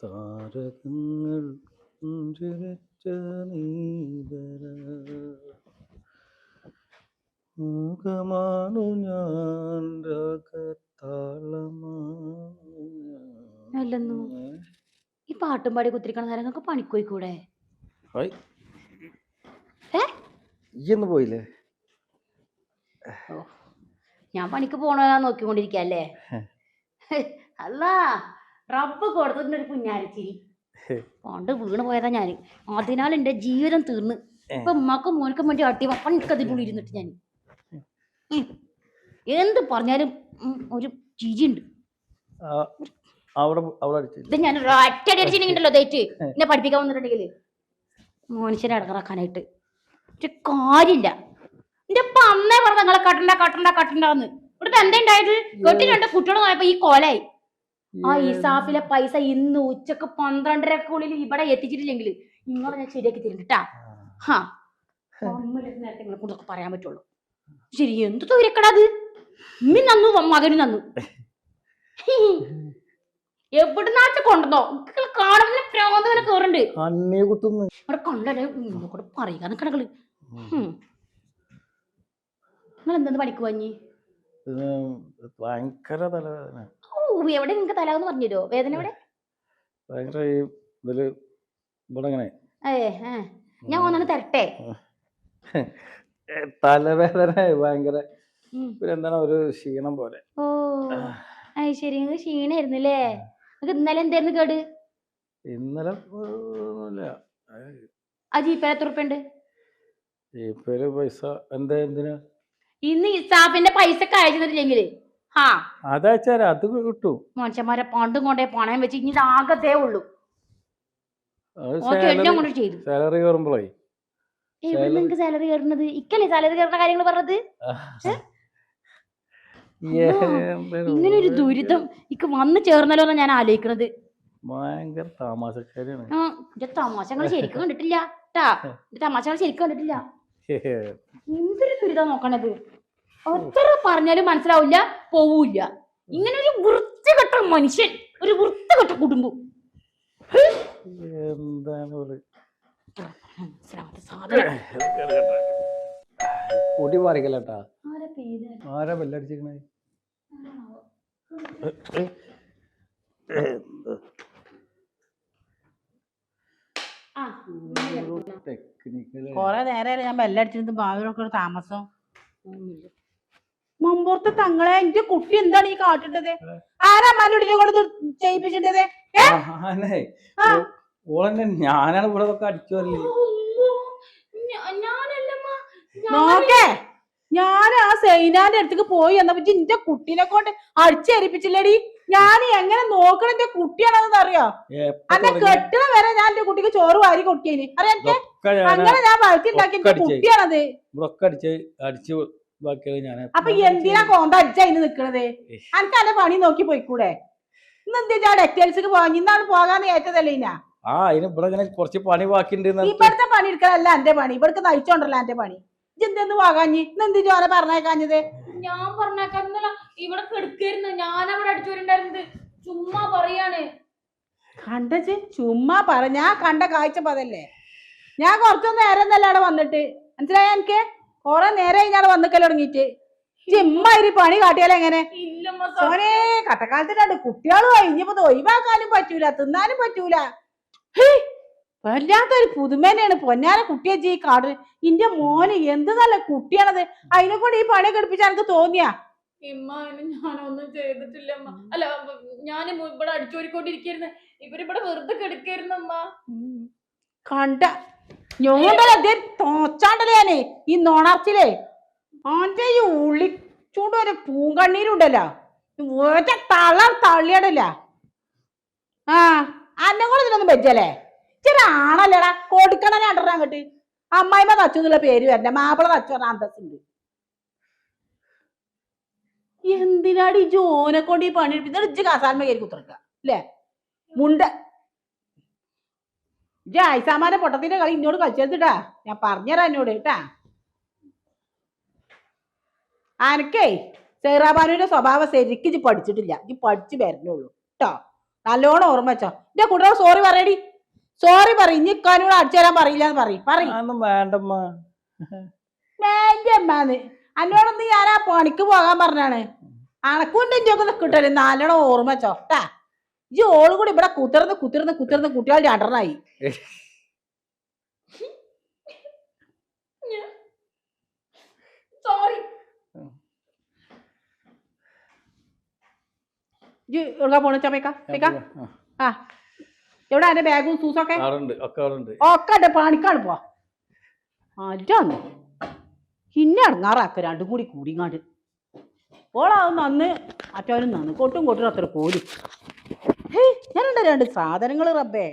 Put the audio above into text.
താരകങ്ങൾ പുഞ്ചിരിച്ച നീതര മുഖമാണു ഞാൻ അല്ലെന്നു ഈ പാട്ടും പാടി കുത്തിരിക്കണ നേരം നിങ്ങൾക്ക് പണിക്കോയിക്കൂടെ? ഇയ്യൊന്ന് പോയില്ലേ? ഓ, ഞാൻ പണിക്ക് പോണോ നോക്കിക്കൊണ്ടിരിക്കല്ലേ. അല്ല, റബ്ബ് കൊടുത്തിട്ടൊരു കുഞ്ഞാരിച്ചിരി പണ്ട് വീണ് പോയതാ ഞാന്. അതിനാൽ എന്റെ ജീവിതം തീർന്ന്. ഇപ്പൊ ഉമ്മാക്കും മോനക്കും വേണ്ടി അട്ടി പണിക്കതിനുള്ളിൽ ഇരുന്നിട്ട് ഞാൻ എന്ത് പറഞ്ഞാലും ഒരു ചിരിയുണ്ട്. ഇത് ഞാൻ ഒറ്റടി അടിച്ചിട്ടുണ്ടല്ലോ തേറ്റ് എന്നെ പഠിപ്പിക്കാൻ വന്നിട്ടുണ്ടെങ്കിൽ മനുഷ്യനെ ഇടങ്ങറാക്കാനായിട്ട് ഒരു കാര്യമില്ല. എന്റെ അപ്പ അന്നേ പറഞ്ഞ നിങ്ങളെ കട്ടണ്ടാന്ന്. ഇവിടുത്തെ എന്താ ഉണ്ടായത്? കെട്ടിട്ടുണ്ട് കുട്ടികൾ നോയപ്പോ ഈ കോലായി. ആ ഇസാഫിലെ പൈസ ഇന്ന് ഉച്ചക്ക് 12:30 ഇവിടെ എത്തിച്ചിട്ടില്ലെങ്കിൽ നിങ്ങളെ ഞാൻ ശരിയാക്കി തരുന്നുട്ടാ. നേരത്തെ നിങ്ങളെ കൊണ്ടൊക്കെ പറയാൻ പറ്റുള്ളൂ. ശരി, എന്ത് തൊരക്കടത്? ഉമ്മി നന്നു മകനും നന്നു. എവിടുന്നാച്ച കൊണ്ടുവന്നോ? കാണുന്ന പ്രാന്തവനെ കേറുണ്ട്. അവിടെ കണ്ടേ കൂടെ പറയുക നിക്കടകള്. നിങ്ങൾ എന്തെന്ന് പണിക്ക് വാങ്ങി? ഭയങ്കര തലവേദന. എവിടെ നിങ്ങക്ക് തലാന്ന് പറഞ്ഞോ? വേദന എവിടെ? ഞാൻ ഒന്നാണ് തരട്ടെ. തലവേദന ഭയങ്കര എന്താണ് ഒരു ക്ഷീണം പോലെ. ഓ അത് ശരി, നിങ്ങൾക്ക് ക്ഷീണായിരുന്നല്ലേ? നിങ്ങൾക്ക് ഇന്നലെ എന്തായിരുന്നു കേട്? ഇന്നലെ ആ ജീപ്പേൽ എത്ര ഉറുപ്പ ഉണ്ട്? ജീപ്പേല് പൈസ എന്തിനാ? ഇന്ന് ഇസാഫിന്റെ പൈസ കഴിച്ചിട്ടില്ലെങ്കില് അതയച്ചാൽ അത് കിട്ടും. മനുഷ്യന്മാരെ പണ്ടും കൊണ്ടേ പണയം വെച്ച് ഇനി ആകത്തേ ഉള്ളൂ. സാലറി കയറുമ്പോഴേ നിങ്ങൾക്ക് സാലറി കയറുന്നത് ഇക്കല്ലേ സാലറി കയറുന്ന കാര്യങ്ങൾ പറഞ്ഞത്? ഇങ്ങനെ ഒരു ദുരിതം ഇക്ക് വന്ന് ചേർന്നല്ലോ എന്നാ ഞാൻ ആലോചിക്കണത്. ഭയങ്കര തമാശക്കാരിയാണ്. തമാശകൾ ശരിക്കും കണ്ടിട്ടില്ല ട്ടാ. തമാശകൾ ശരിക്കും കണ്ടിട്ടില്ല. എന്തൊരു ദുരിതം നോക്കണത്. ഒറ്റ പറഞ്ഞാലും മനസ്സിലാവില്ല, പോവൂല്ല. ഇങ്ങനെ ഒരു വൃത്തികെട്ട മനുഷ്യൻ, ഒരു വൃത്തികെട്ട കുടുംബം. എന്താണ് പൊടി പറിക്കലട്ടാ. ആരാ ബെല്ലടിച്ചിരിക്കണേ? കൊറേ നേരം ഞാൻ ബെല്ലടിച്ചിരുന്നു. ഭാവിയിലൊക്കെ ഒരു താമസം. മുമ്പത്തെ തങ്ങളെ എന്റെ കുട്ടി എന്താണ് ഈ കാട്ടിട്ടത്? ആരാ മല്ലുടിനെ കൊണ്ട് ചെയ്യിപ്പിച്ചിട്ടത്? ഞാനാണ് ഇവിടെ അടിച്ചു വരല്. നോക്കേ, ഞാൻ ആ സൈനാന്റെ അടുത്തേക്ക് പോയി എന്നപ്പോ എന്റെ കുട്ടീനെ കൊണ്ട് അടിച്ചേരിപ്പിച്ചില്ലടി. ഞാൻ എങ്ങനെ നോക്കണം എന്റെ കുട്ടിയാണെന്ന് അറിയോ? അന്നെ കെട്ടണ വരെ ഞാൻ എന്റെ കുട്ടിക്ക് ചോറ് വാരി കൊടുക്കേന് അറിയാ. അങ്ങനെ ഞാൻ വളർത്തിണ്ടാക്കി എന്റെ കുട്ടിയാണത്. അപ്പൊ എന്തിനാ കോന്ത അടിച്ച അതിന് നിക്കണത്? അനക്ക് അന്റെ പണി നോക്കി പോയിക്കൂടെ? ഇന്നെന്താ ഡെക്ടൈൽസിക്ക് പോകാൻ? ഇന്നാണ് പോകാന്ന് ഏറ്റതല്ലേ? കുറച്ച് പണി ബാക്കിണ്ട്. ഇവിടുത്തെ പണി എടുക്കലല്ല എന്റെ പണി, ഇവിടുത്തെ നയിച്ചോണ്ടല്ലോ എന്റെ പണി. ഇതെന്തെന്ന് പോകാഞ്ഞ്? ഇന്നെന്ത് ചോര പറഞ്ഞേക്കാഞ്ഞത്? ഞാൻ പറഞ്ഞേക്കാന്നല്ല, ഇവിടെ കെടുക്കായിരുന്നു. ഞാനവിടെ അടിച്ചോരുണ്ടായിരുന്നത്. ചുമ്മാ പറയാണ്. കണ്ടച്ച് ചുമ്മാ പറ. ഞാൻ കണ്ട കാഴ്ച പതല്ലേ. ഞാൻ കുറച്ചൊന്നും നേരം തന്നെ അവിടെ വന്നിട്ട് മനസ്സിലായ എനിക്ക്? കൊറേ നേരം ഞാൻ വന്നിക്കല് തുടങ്ങിട്ട് ചിമ്മാതിരി പണി കാട്ടിയാലോ എങ്ങനെ? സോനെ കട്ടക്കാലത്തിനാണ്ട് കുട്ടികളും കഴിഞ്ഞപ്പോ ഒഴിവാക്കാനും പറ്റൂല, തിന്നാനും പറ്റൂല. വല്ലാത്തൊരു പുതുമേനെയാണ് പൊന്നാന കുട്ടിയെ ഈ കാട്. ഇന്റെ മോന് എന്ത് നല്ല കുട്ടിയാണത്. അതിനെ കൊണ്ട് ഈ പണി കെടുപ്പിച്ച എനിക്ക് തോന്നിയാ? ഞാനൊന്നും ചെയ്തിട്ടില്ല. അല്ല, ഞാൻ ഇവിടെ അടിച്ചോരിക്കൊണ്ടിരിക്കുന്നു. ഇവരിവിടെ വെറുതെ കെടുക്കായിരുന്നു അമ്മ. കണ്ട ഞോണ്ടല്ലേ തോച്ചാണ്ടല്ലേ ഞാനേ ഈ നോണർച്ചിലേ ഓന്റെ ഈ ഉള്ളിച്ചൂണ്ട് ഒരു പൂങ്കണ്ണീരുണ്ടല്ലോ, ഒറ്റ തള്ളിയടല്ല. അന്നെ കൂടെ ഇതിനൊന്നും വെച്ചല്ലേ? ചെറിയ ആണല്ലേടാ, കൊടുക്കണ രണ്ടെണ്ണം അങ്ങോട്ട്. അമ്മായിമ്മ തച്ചു എന്നുള്ള പേര് വരണ്ട, മാപ്പിള തച്ചു പറഞ്ഞ അന്തസ്സുണ്ട്. എന്തിനാടി ഈ ജോനെ കൊണ്ട് ഈ പണി എടുപ്പിച്ച? ഇജ്ജ് കസാൽമ കയറി കുത്തിറക്ക അല്ലേ മുണ്ട. ഇജ്ജ് ഐസാമാരെ പൊട്ടത്തിന്റെ കളി ഇന്നോട് കളിച്ചെടുത്തിട്ടാ. ഞാൻ പറഞ്ഞുതരാം എന്നോട് കേട്ടാ. അനക്കേ സൈറാബാനുവിന്റെ സ്വഭാവം ശരിക്കും ഇജ്ജ് പഠിച്ചിട്ടില്ല. ഇജ്ജ് പഠിച്ചു വരണുള്ളൂ കേട്ടോ. നല്ലോണം ഓർമ്മ വെച്ചോ. എന്റെ കുട്ടിയോട് സോറി പറയടി. സോറി പറ. ഇനി ഇക്കാനോട് അടിച്ചു തരാൻ പറയില്ല എന്ന് പറയും. അതൊന്നും വേണ്ടമ്മ. മേന്റെമ്മാന്ന് എന്നോടൊന്ന് ഞാൻ ആ പണിക്ക് പോകാൻ പറഞ്ഞാണ്. അണക്കൊണ്ട് ഇഞ്ചൊക്കെ കിട്ടല് നല്ലോണം ഓർമ്മ വെച്ചോ ട്ടാ. ഈ ഓളും കൂടി ഇവിടെ കുത്തിർന്ന് കുട്ടികൾ രണ്ടെണ്ണായി. സോറി. എവിടാ പോണ ചമയ്ക്ക ആ എവിടെ എന്റെ ബാഗും സൂസൊക്കെ ഒക്കെ എന്റെ പണിക്കാണ് പോവാ. അറ്റാന്ന് ഇന്നെ അടങ്ങാറാക്ക രണ്ടും കൂടി കൂടിങ്ങാണ്ട്. ഓളാവും നന്ന് അറ്റവനും നന്ന് കൊട്ടും അത്ര പോലും. ഞാനുണ്ട് രണ്ട് സാധനങ്ങൾ റബ്ബേ.